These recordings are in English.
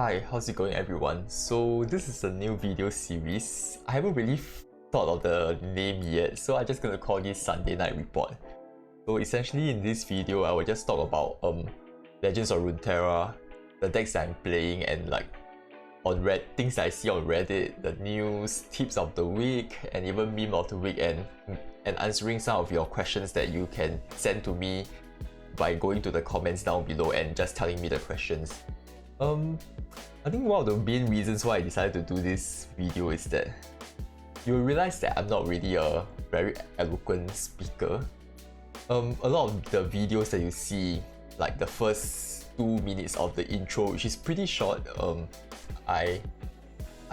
Hi, how's it going everyone? So this is a new video series. I haven't really thought of the name yet, so I'm just gonna call this Sunday Night Report. So essentially in this video, I will just talk about Legends of Runeterra, the decks that I'm playing, and like on things that I see on Reddit, the news, tips of the week, and even meme of the week, and answering some of your questions that you can send to me by going to the comments down below and just telling me the questions. I think one of the main reasons why I decided to do this video is that you'll realize that I'm not really a very eloquent speaker. A lot of the videos that you see, like the first 2 minutes of the intro, which is pretty short, I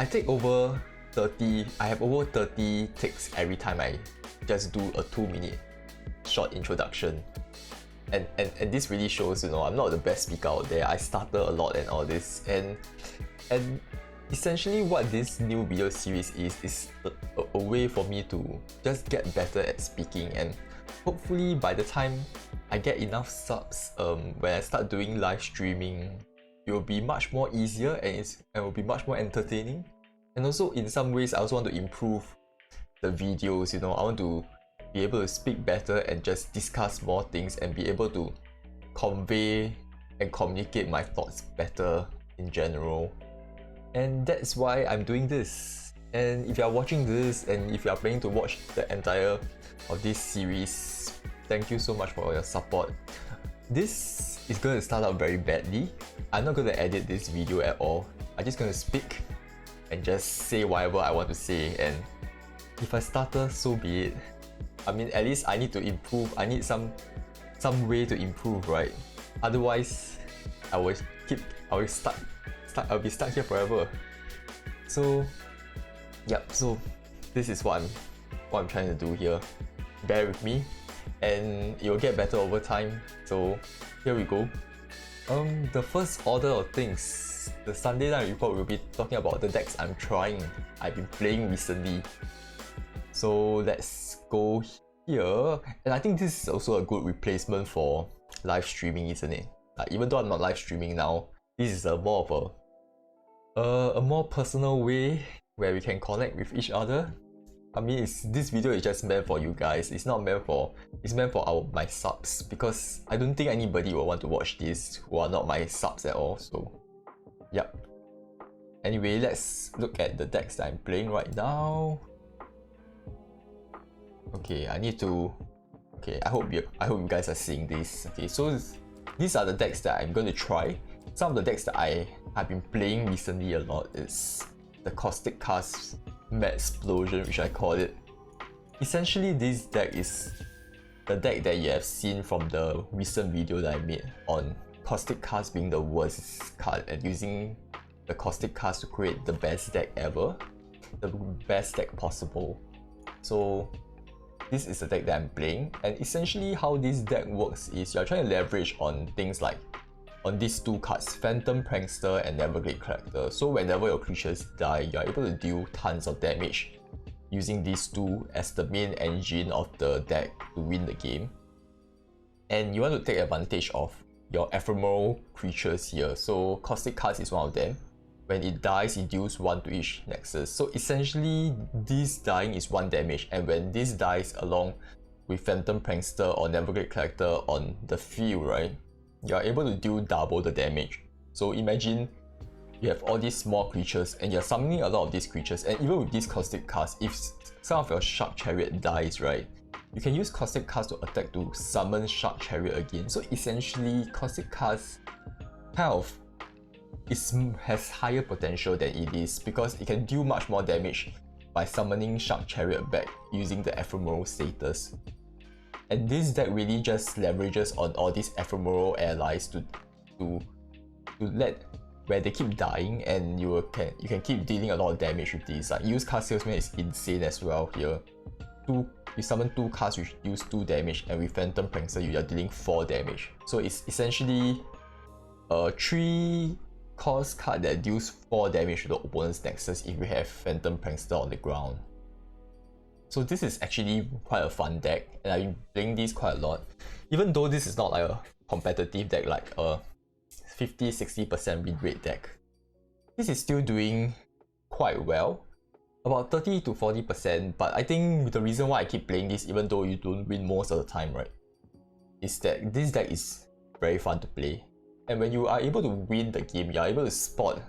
take over 30, I have over 30 takes every time I just do a 2-minute short introduction. And this really shows, you know, I'm not the best speaker out there. I stutter a lot and all this, and essentially what this new video series is a way for me to just get better at speaking, and hopefully by the time I get enough subs, when I start doing live streaming, it will be much more easier and it will be much more entertaining. And also in some ways I also want to improve the videos, you know, I want to be able to speak better and just discuss more things and be able to convey and communicate my thoughts better in general. And that's why I'm doing this. And if you are watching this and if you are planning to watch the entire of this series, thank you so much for your support. This is going to start out very badly. I'm not going to edit this video at all. I'm just going to speak and just say whatever I want to say, and if I stutter, so be it. I mean, at least I need to improve. I need some way to improve, right? Otherwise, I'll be stuck here forever. So, yep. So this is what I'm trying to do here. Bear with me, and it will get better over time. So here we go. The first order of things, the Sunday Night Report will be talking about the decks I've been playing recently. So let's go here, and I think this is also a good replacement for live streaming, isn't it? Like, even though I'm not live streaming now, this is a more of a more personal way where we can connect with each other. I mean, this video is just meant for you guys. It's meant for my subs, because I don't think anybody will want to watch this who are not my subs at all. So, yep. Anyway, let's look at the decks that I'm playing right now. Okay, I hope you guys are seeing this. Okay, so these are the decks that I'm going to try. Some of the decks that I have been playing recently a lot is the Caustic Cask Mad Explosion, which I call it. Essentially, this deck is the deck that you have seen from the recent video that I made on Caustic Cask being the worst card and using the Caustic Cask to create the best deck ever, the best deck possible. So this is the deck that I'm playing, and essentially how this deck works is you're trying to leverage on things like on these two cards, Phantom Prankster and Everglade Collector. So whenever your creatures die, you're able to deal tons of damage using these two as the main engine of the deck to win the game. And you want to take advantage of your ephemeral creatures here. So Caustic Cask is one of them. When it dies, it deals 1 to each nexus. So essentially, this dying is 1 damage, and when this dies along with Phantom Prankster or Everglade Collector on the field, right, you are able to deal double the damage. So imagine you have all these small creatures and you're summoning a lot of these creatures, and even with this Caustic Cask, if some of your Shark Chariot dies, right, you can use Caustic Cask to attack to summon Shark Chariot again. So essentially, Caustic Cask kind of has higher potential than it is, because it can deal much more damage by summoning Shark Chariot back using the ephemeral status. And this deck really just leverages on all these ephemeral allies to let where they keep dying, and you can keep dealing a lot of damage with these. Like, use Cast Salesman is insane as well here. You summon 2 cards which deals 2 damage, and with Phantom Prankster you are dealing 4 damage. So it's essentially a 3 cost card that deals 4 damage to the opponent's nexus if you have Phantom Prankster on the ground. So this is actually quite a fun deck, and I've been playing this quite a lot. Even though this is not like a competitive deck like a 50-60% win rate deck, this is still doing quite well, about 30 to 40%, but I think the reason why I keep playing this even though you don't win most of the time, right, is that this deck is very fun to play. And when you are able to win the game, you are able to spot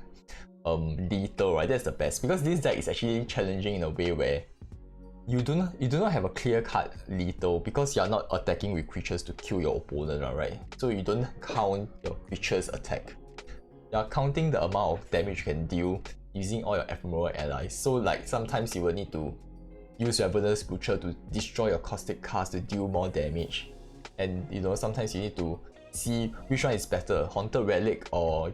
lethal, right? That's the best, because this deck is actually challenging in a way where you do not have a clear-cut lethal because you are not attacking with creatures to kill your opponent, right? So you don't count your creature's attack. You are counting the amount of damage you can deal using all your ephemeral allies. So like sometimes you will need to use Ravenous Butcher to destroy your Caustic cast to deal more damage. And you know, sometimes you need to see which one is better, Haunted Relic or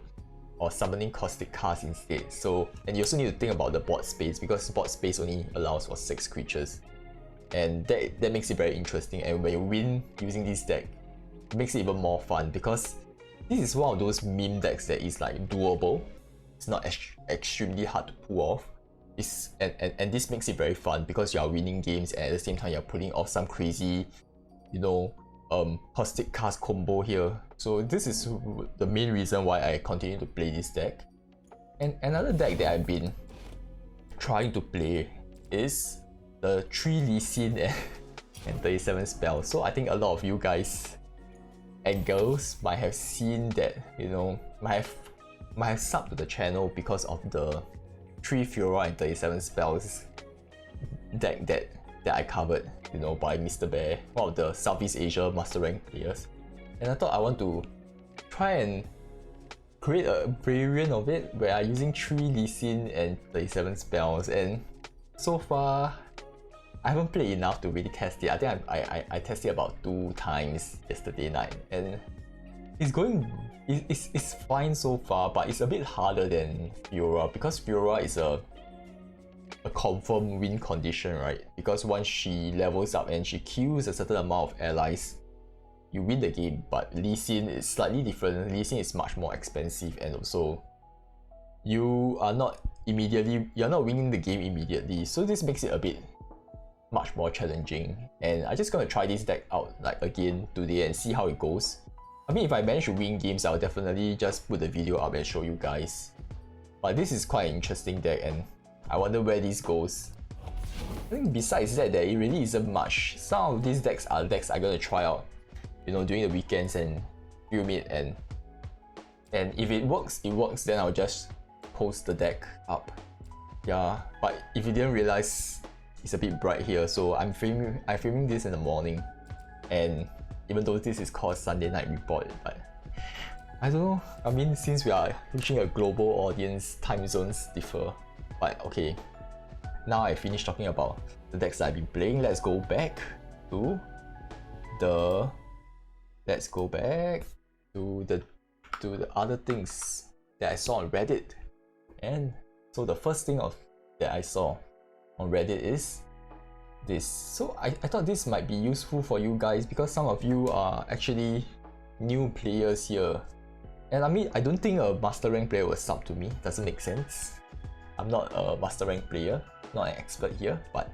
summoning Caustic cast instead. So, and you also need to think about the board space, because board space only allows for 6 creatures. And that makes it very interesting, and when you win using this deck, it makes it even more fun, because this is one of those meme decks that is like doable. It's not extremely hard to pull off. And this makes it very fun because you are winning games and at the same time you're pulling off some crazy, you know, Caustic cast combo here. So this is the main reason why I continue to play this deck. And another deck that I've been trying to play is the 3 Lee Sin and 37 spells. So I think a lot of you guys and girls might have seen that, you know, might have subbed to the channel because of the 3 Fiora and 37 spells deck that I covered, you know, by Mr. Bear, one of the Southeast Asia Master Rank players. And I thought I want to try and create a variant of it where I'm using 3 Lee Sin and 37 spells, and so far I haven't played enough to really test it. I think I tested about 2 times yesterday night, and it's fine so far, but it's a bit harder than Fiora, because Fiora is a confirmed win condition, right? Because once she levels up and she kills a certain amount of allies, you win the game. But Lee Sin is slightly different. Lee Sin is much more expensive, and also you're not winning the game immediately. So this makes it a bit much more challenging. And I'm just gonna try this deck out like again today and see how it goes. I mean, if I manage to win games, I'll definitely just put the video up and show you guys. But this is quite an interesting deck, and I wonder where this goes. I think besides that, there really isn't much. Some of these decks are decks I'm gonna try out, you know, during the weekends and film it, and if it works, then I'll just post the deck up. Yeah, but if you didn't realize, it's a bit bright here, so I'm filming this in the morning, and even though this is called Sunday Night Report, but I don't know. I mean, since we are reaching a global audience, time zones differ. But okay, now I finished talking about the decks that I've been playing. Let's go back to the other things that I saw on Reddit. And so the first thing that I saw on Reddit is this. So I thought this might be useful for you guys, because some of you are actually new players here. And I mean, I don't think a Master Rank player will sub to me. Doesn't make sense. I'm not a Master Rank player, not an expert here, but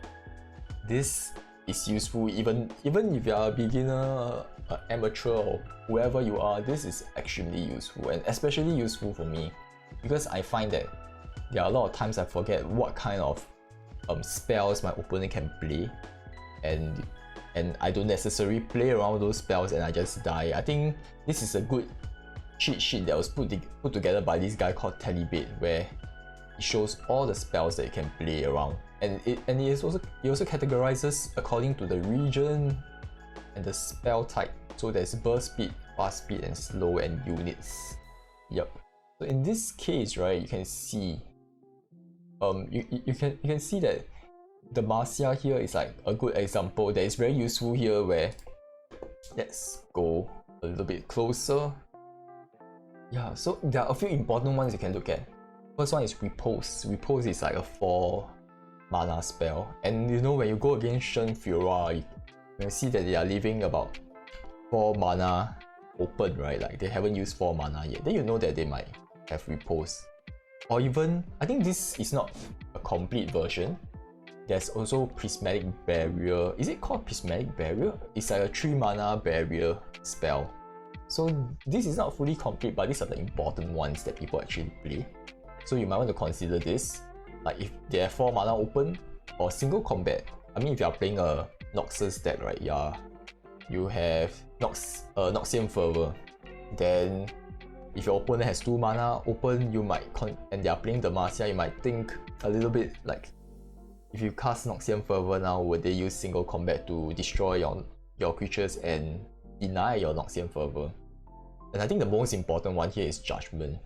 this is useful even if you are a beginner, amateur, or whoever you are. This is extremely useful, and especially useful for me because I find that there are a lot of times I forget what kind of spells my opponent can play, and I don't necessarily play around those spells and I just die. I think this is a good cheat sheet that was put together by this guy called Telebait, where it shows all the spells that you can play around, and it also categorizes according to the region and the spell type. So there's burst speed, fast speed, and slow, and units. Yep. So in this case, right, you can see you can see that the Marcia here is like a good example that is very useful here, where let's go a little bit closer. Yeah, so there are a few important ones you can look at. First one is Repose. Repose is like a 4 mana spell, and you know, when you go against Shen Fiora, you can see that they are leaving about 4 mana open, right? Like they haven't used 4 mana yet. Then you know that they might have Repose. Or even, I think this is not a complete version. There's also Prismatic Barrier. Is it called Prismatic Barrier? It's like a 3 mana barrier spell. So this is not fully complete, but these are the important ones that people actually play. So you might want to consider this. Like if they have 4 mana open or single combat. I mean, if you are playing a Noxus deck, right? Yeah, you have Noxian Fervor. Then if your opponent has 2 mana open, you might and they are playing Demacia, you might think a little bit like, if you cast Noxian Fervor now, would they use single combat to destroy your creatures and deny your Noxian Fervor? And I think the most important one here is Judgment.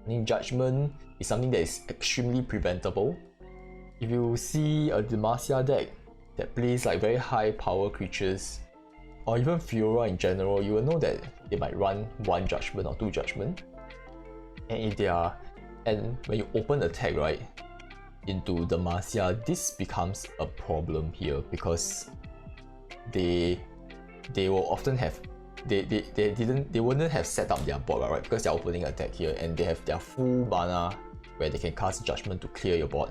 I think Judgment is something that is extremely preventable. If you see a Demacia deck that plays like very high power creatures, or even Fiora in general, you will know that they might run 1 Judgment or 2 Judgment. And when you open the tag, right, into Demacia, this becomes a problem here, because they will often have they wouldn't have set up their board, right, because they're opening a deck here and they have their full mana where they can cast Judgment to clear your board.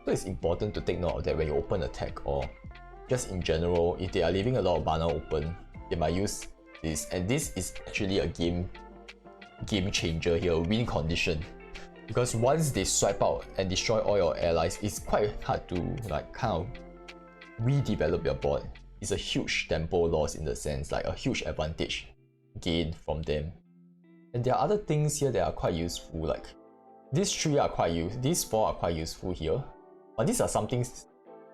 So it's important to take note of that when you open a tag, or just in general, if they are leaving a lot of mana open, they might use this, and this is actually a game changer here, a win condition. Because once they swipe out and destroy all your allies, it's quite hard to like kind of redevelop your board. It's a huge tempo loss in the sense, like a huge advantage gained from them. And there are other things here that are quite useful, like these 4 are quite useful here. But these are some things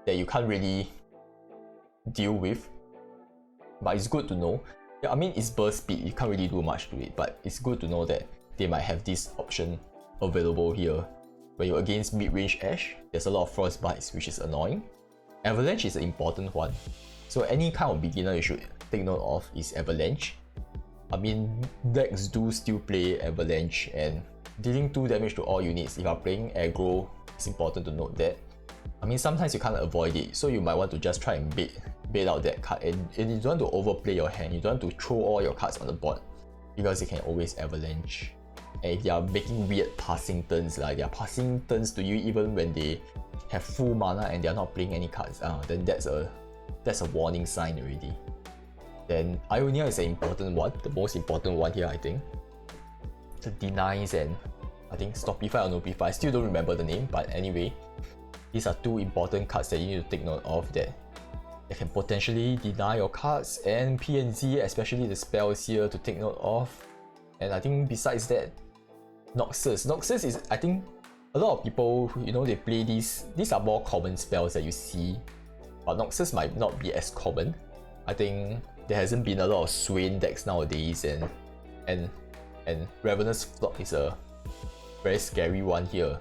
that you can't really deal with, but it's good to know. Yeah, I mean, it's burst speed, you can't really do much to it, but it's good to know that they might have this option available here. When you're against mid-range Ash, there's a lot of Frostbites, which is annoying. Avalanche is an important one. So any kind of beginner you should take note of is Avalanche. I mean, decks do still play Avalanche, and dealing 2 damage to all units, if you are playing aggro, it's important to note that. I mean, sometimes you can't avoid it, so you might want to just try and bait out that card, and you don't want to overplay your hand, you don't want to throw all your cards on the board, because you can always Avalanche. And if they are making weird passing turns, like they are passing turns to you even when they have full mana and they are not playing any cards, then that's a warning sign already. Then Ionia is an important one, the most important one here, I think. The denies and I think Stopify or Notify, I still don't remember the name, but anyway, these are 2 important cards that you need to take note of that can potentially deny your cards, and PNZ, especially the spells here, to take note of. And I think besides that, Noxus is, I think a lot of people, you know, they play these are more common spells that you see, but Noxus might not be as common. I think there hasn't been a lot of Swain decks nowadays, and Ravenous Flock is a very scary one here,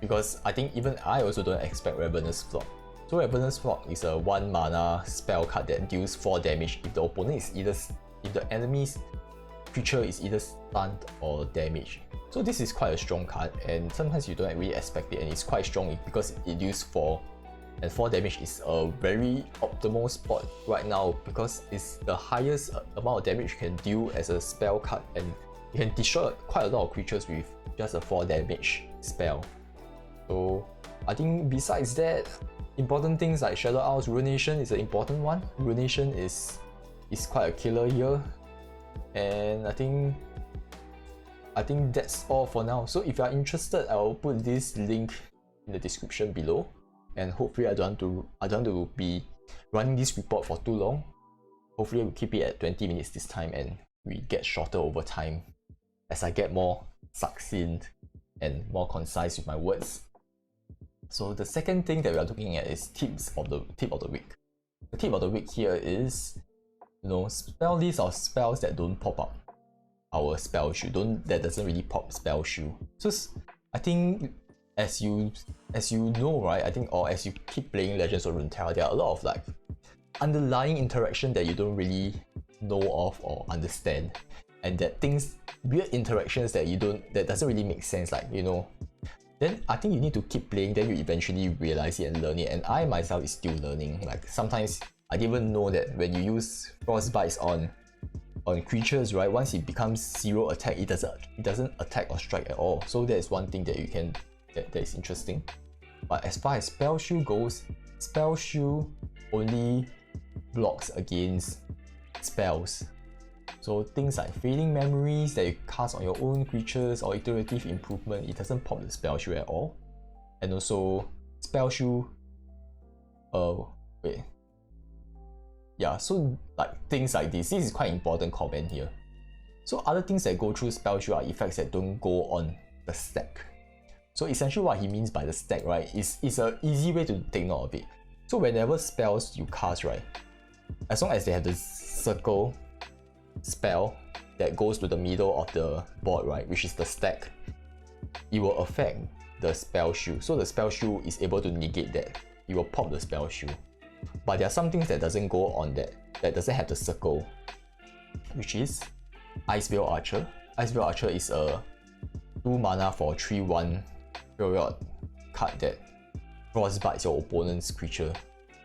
because I think even I also don't expect Ravenous Flock. So Ravenous Flock is a 1 mana spell card that deals 4 damage if the opponent is if the enemy's creature is either stunned or damaged. So this is quite a strong card, and sometimes you don't really expect it, and it's quite strong because it deals 4, and 4 damage is a very optimal spot right now, because it's the highest amount of damage you can deal as a spell card, and you can destroy quite a lot of creatures with just a 4 damage spell. So I think besides that, important things like Shadow Isles, Ruination is an important one. Ruination is quite a killer here, and I think that's all for now. So if you are interested, I will put this link in the description below, and hopefully I don't want to be running this report for too long. Hopefully we'll keep it at 20 minutes this time, and we get shorter over time as I get more succinct and more concise with my words. So the second thing that we are looking at is tip of the week. The tip of the week here is, you know, spell lists or spells that don't pop up our Spellshield, that doesn't really pop Spellshield. So I think as you know, right, I think, or as you keep playing Legends of Runeterra, there are a lot of like underlying interaction that you don't really know of or understand, and that weird interactions that doesn't really make sense, like, you know. Then I think you need to keep playing, then you eventually realize it and learn it. And I myself is still learning. Like sometimes I didn't even know that when you use Frostbites on creatures, right, once it becomes 0 attack, it doesn't attack or strike at all. So that is one thing that that is interesting. But as far as Spellshield goes, Spellshield only blocks against spells. So things like fading memories that you cast on your own creatures or iterative improvement, it doesn't pop the spell shield at all. And also Spellshield, wait. Yeah, so like things like this is quite important comment here. So other things that go through Spellshield are effects that don't go on the stack. So essentially what he means by the stack, right, is an easy way to take note of it. So whenever spells you cast, right, as long as they have the circle spell that goes to the middle of the board, right, which is the stack, it will affect the spell shield. So the spell shield is able to negate that. It will pop the spell shield. But there are some things that doesn't go on that doesn't have the circle, which is Iceveil Archer. Iceveil Archer is a 2 mana for 3/1 period card that frostbites your opponent's creature.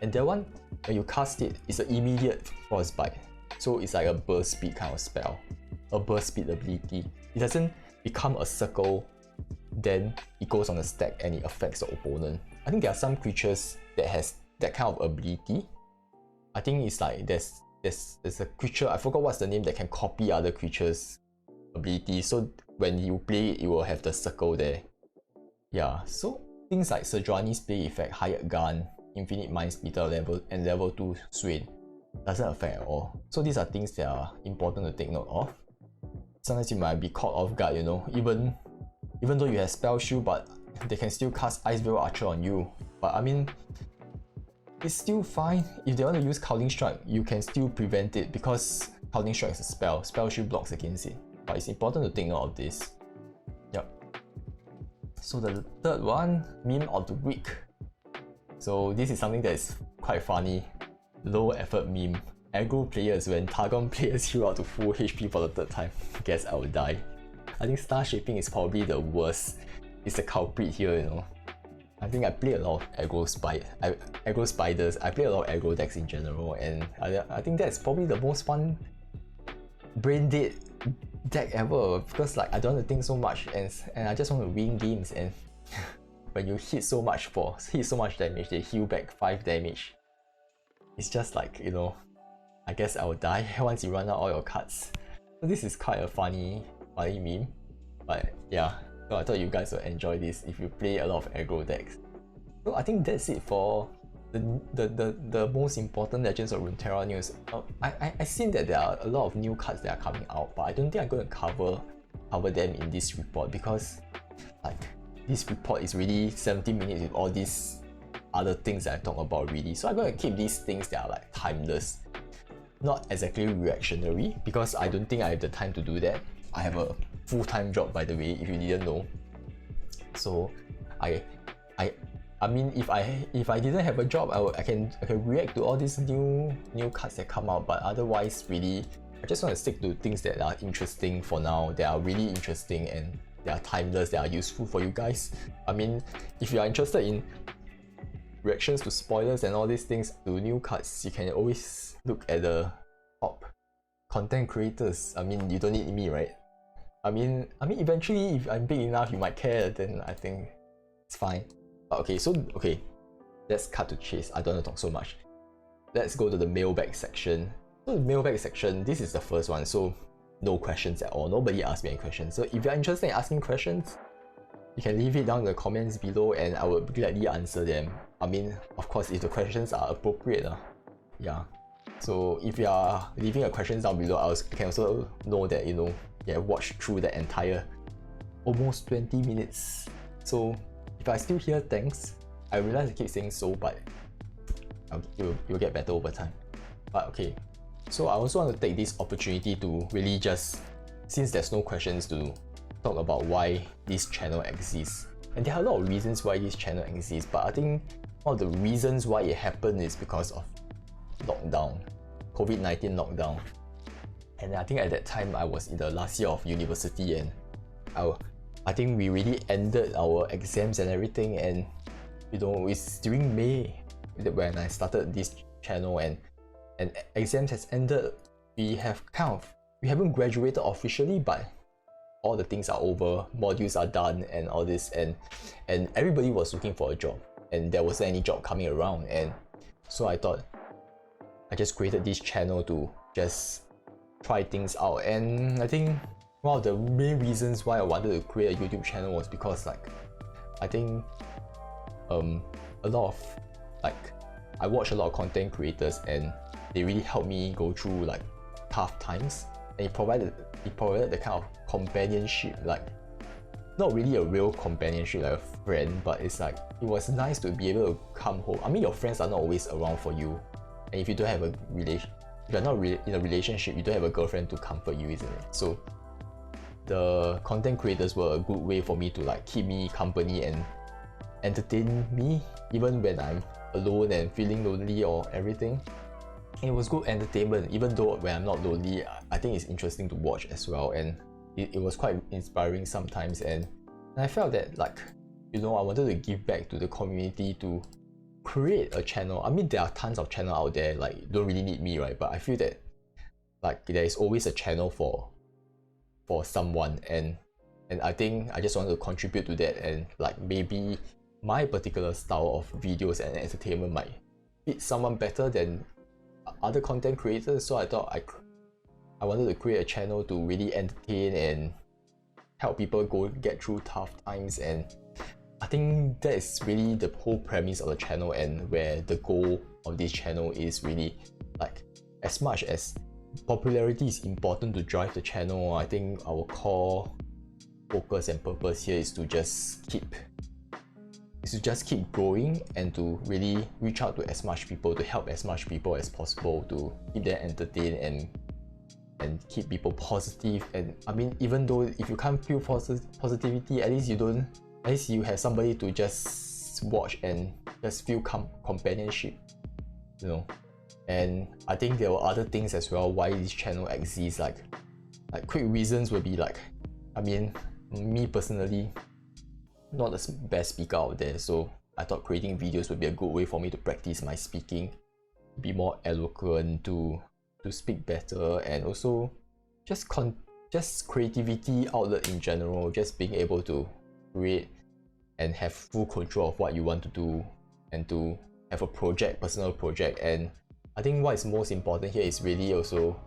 And that one, when you cast it, it's an immediate frostbite. So it's like a burst speed kind of spell, a burst speed ability. It doesn't become a circle, then it goes on the stack and it affects the opponent. I think there are some creatures that has that kind of ability. I think it's like there's a creature, I forgot what's the name, that can copy other creatures' ability. So when you play it, it will have the circle there. Yeah, so things like Sejuani's play effect, Hired Gun, Infinite Mind Splitter level, and level 2 Swain doesn't affect at all. So these are things that are important to take note of. Sometimes you might be caught off guard, you know, even though you have Spell Shield, but they can still cast Iceveil Archer on you. But I mean, it's still fine. If they want to use Cowling Strike, you can still prevent it because Cowling Strike is a spell. Spell Shield blocks against it. But it's important to take note of this. Yep. So the third one, meme of the week. So this is something that is quite funny. Low effort meme. Aggro players, when Targon players heal out to full HP for the third time, guess I will die. I think Star Shaping is probably the worst. It's the culprit here, you know. I think I play a lot of aggro spiders. I play a lot of aggro decks in general, and I think that's probably the most fun brain dead deck ever, because like I don't want to think so much and I just want to win games. And when you hit so much damage, they heal back 5 damage. It's just like, you know, I guess I will die once you run out all your cards. So this is quite a funny meme, but yeah. So I thought you guys would enjoy this if you play a lot of aggro decks. So I think that's it for the most important Legends of Runeterra news. I've seen that there are a lot of new cards that are coming out, but I don't think I'm going to cover them in this report, because like this report is really 70 minutes with all these other things that I talk about already. So I'm going to keep these things that are like timeless, not exactly reactionary, because I don't think I have the time to do that. I have a full-time job, by the way, if you didn't know. So I mean, if I didn't have a job, I can react to all these new cards that come out. But otherwise, really, I just want to stick to things that are interesting for now, that are really interesting and they are timeless, that are useful for you guys. I mean, if you are interested in reactions to spoilers and all these things, to new cards, you can always look at the top content creators. I mean, you don't need me, right? I mean, eventually, if I'm big enough, you might care, then I think it's fine. Okay, let's cut to chase. I don't want to talk so much. Let's go to the mailbag section. So the mailbag section, this is the first one, so no questions at all. Nobody asked me any questions. So if you're interested in asking questions, you can leave it down in the comments below and I will gladly answer them. I mean, of course, if the questions are appropriate. Yeah. So if you are leaving a question down below, I can also know that, you know, you have watched through the entire almost 20 minutes. So if I still hear thanks, I realize I keep saying so, but you'll get better over time. But okay, so I also want to take this opportunity to really just, since there's no questions, to talk about why this channel exists. And there are a lot of reasons why this channel exists, but I think one of the reasons why it happened is because of lockdown, COVID-19 lockdown. And I think at that time I was in the last year of university, and I think we really ended our exams and everything, and you know, it's during May when I started this channel, and exams has ended. We haven't graduated officially, but all the things are over, modules are done and all this, and everybody was looking for a job, and there wasn't any job coming around. And so I thought I just created this channel to just try things out. And I think one of the main reasons why I wanted to create a YouTube channel was because like I think a lot of like I watch a lot of content creators and they really helped me go through like tough times, and it provided the kind of companionship, like not really a real companionship like a friend, but it's like it was nice to be able to come home. I mean, your friends are not always around for you, and if you don't have a relation, if you're not in a relationship, you don't have a girlfriend to comfort you, isn't it? So the content creators were a good way for me to like keep me company and entertain me even when I'm alone and feeling lonely or everything. And it was good entertainment, even though when I'm not lonely, I think it's interesting to watch as well, and it was quite inspiring sometimes. And I felt that like, you know, I wanted to give back to the community to create a channel. I mean, there are tons of channels out there, like you don't really need me, right? But I feel that like there is always a channel for someone, and I think I just wanted to contribute to that, and like maybe my particular style of videos and entertainment might fit someone better than other content creators. So I thought I wanted to create a channel to really entertain and help people get through tough times. And I think that is really the whole premise of the channel, and where the goal of this channel is really like, as much as popularity is important to drive the channel, I think our core focus and purpose here is to just keep growing and to really reach out to as much people, to help as much people as possible, to keep them entertained and keep people positive. And I mean, even though if you can't feel positivity, at least you have somebody to just watch and just feel companionship, you know. And I think there were other things as well why this channel exists, like quick reasons would be like, I mean, me personally, not the best speaker out there, so I thought creating videos would be a good way for me to practice my speaking, be more eloquent, to speak better, and also just creativity outlet in general, just being able to create and have full control of what you want to do, and to have a personal project. And I think what is most important here is really also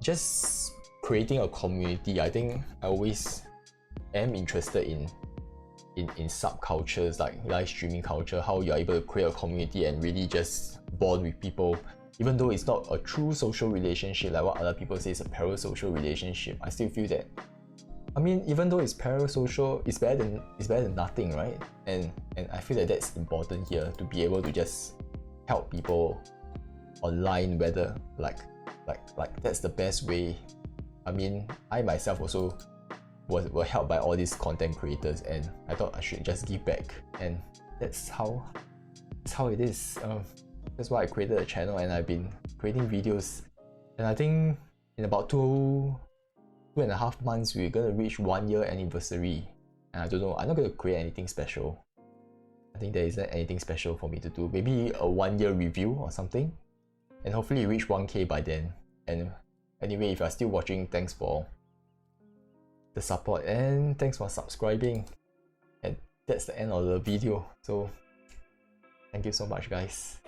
just creating a community. I think I always am interested in subcultures like live streaming culture, how you're able to create a community and really just bond with people, even though it's not a true social relationship like what other people say is a parasocial relationship. I still feel that, I mean, even though it's parasocial, it's better than nothing, right? And I feel that that's important here, to be able to just help people online, whether like that's the best way. I mean, I myself also were helped by all these content creators, and I thought I should just give back, and that's how it is. That's why I created a channel, and I've been creating videos, and I think in about 2.5 months we're gonna reach 1 year anniversary. And I don't know, I'm not gonna create anything special. I think there isn't anything special for me to do. Maybe a 1-year review or something, and hopefully reach 1K by then. And anyway, if you're still watching, thanks for the support and thanks for subscribing. And that's the end of the video, so thank you so much, guys.